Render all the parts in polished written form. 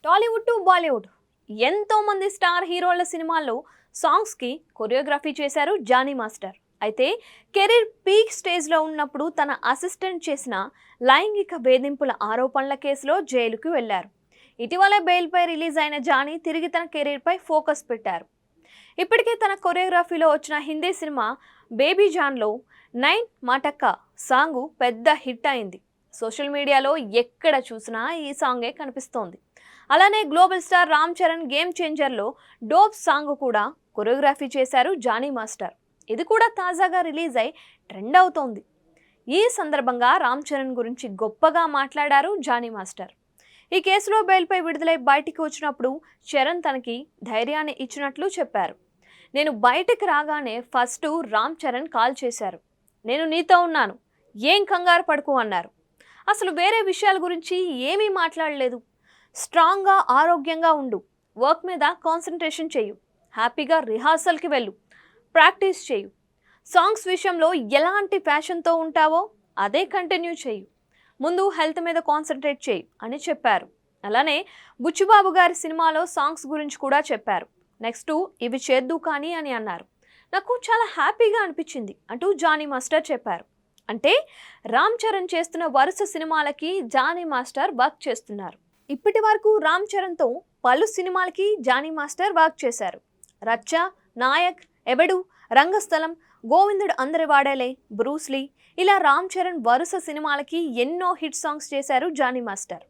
Tollywood to Bollywood ఎంతో మంది star హీరోల సినిమాల్లో సాంగ్స్కి కొరియోగ్రఫీ చేశారు జానీ మాస్టర్. అయితే కెరీర్ పీక్ స్టేజ్లో ఉన్నప్పుడు తన అసిస్టెంట్ చేసిన లైంగిక వేధింపుల ఆరోపణల కేసులో జైలుకు వెళ్లారు. ఇటీవల బెయిల్పై రిలీజ్ అయిన జానీ తిరిగి తన కెరీర్పై ఫోకస్ పెట్టారు. ఇప్పటికే తన కొరియోగ్రఫీలో వచ్చిన హిందీ సినిమా బేబీ జాన్లో నైన్ మాటక్క సాంగ్ పెద్ద హిట్ అయింది. సోషల్ మీడియాలో ఎక్కడ చూసినా ఈ సాంగే కనిపిస్తోంది. అలానే global star Ram Charan game చేంజర్లో డోప్ సాంగ్ కూడా కొరియోగ్రఫీ చేశారు జానీ మాస్టర్. ఇది కూడా తాజాగా రిలీజ్ అయి ట్రెండ్ అవుతోంది. ఈ సందర్భంగా రామ్ చరణ్ గురించి గొప్పగా మాట్లాడారు జానీ మాస్టర్. ఈ కేసులో బెయిల్పై విడుదలై బయటికి వచ్చినప్పుడు చరణ్ తనకి ధైర్యాన్ని ఇచ్చినట్లు చెప్పారు. నేను బయటికి రాగానే ఫస్ట్ రామ్ చరణ్ కాల్ చేశారు. నేను నీతో ఉన్నాను, ఏం కంగారు పడుకు అన్నారు. అసలు వేరే విషయాల గురించి ఏమీ మాట్లాడలేదు. స్ట్రాంగ్గా ఆరోగ్యంగా ఉండు, వర్క్ మీద కాన్సన్ట్రేషన్ చేయు, హ్యాపీగా రిహార్సల్కి వెళ్ళు, ప్రాక్టీస్ చేయు, సాంగ్స్ విషయంలో ఎలాంటి ఫ్యాషన్తో ఉంటావో అదే కంటిన్యూ చేయు, ముందు హెల్త్ మీద కాన్సన్ట్రేట్ చేయు అని చెప్పారు. అలానే బుచ్చిబాబు గారి సినిమాలో సాంగ్స్ గురించి కూడా చెప్పారు. నెక్స్ట్ ఇవి చేద్దు కానీ అని అన్నారు. నాకు చాలా హ్యాపీగా అనిపించింది అంటూ జానీ మాస్టర్ చెప్పారు. అంటే రామ్ చరణ్ చేస్తున్న వరుస సినిమాలకి జానీ మాస్టర్ వర్క్ చేస్తున్నారు. ఇప్పటి వరకు రామ్ చరణ్తో పలు సినిమాలకి జానీ మాస్టర్ వర్క్ చేశారు. రచ్చ, నాయక్, ఎబెడు, రంగస్థలం, గోవిందుడు అందరి వాడేలే, బ్రూస్లీ, ఇలా రామ్ చరణ్ వరుస సినిమాలకి ఎన్నో హిట్ సాంగ్స్ చేశారు జానీ మాస్టర్.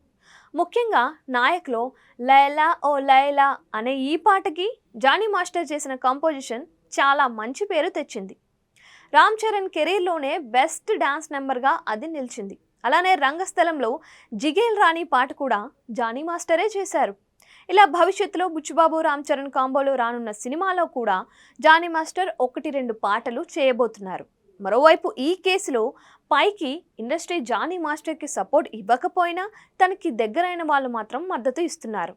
ముఖ్యంగా నాయక్లో లైలా ఓ లైలా అనే ఈ పాటకి జానీ మాస్టర్ చేసిన కంపోజిషన్ చాలా మంచి పేరు తెచ్చింది. రామ్ చరణ్ కెరీర్లోనే బెస్ట్ డాన్స్ నెంబర్గా అది నిలిచింది. అలానే రంగస్థలంలో జిగేల్ రాణి పాట కూడా జానీ మాస్టరే చేశారు. ఇలా భవిష్యత్తులో బుచ్చిబాబు రామ్ చరణ్ కాంబోలో రానున్న సినిమాలో కూడా జానీ మాస్టర్ 1-2 పాటలు చేయబోతున్నారు. మరోవైపు ఈ కేసులో పైకి ఇండస్ట్రీ జానీ మాస్టర్కి సపోర్ట్ ఇవ్వకపోయినా తనకి దగ్గరైన వాళ్ళు మాత్రం మద్దతు ఇస్తున్నారు.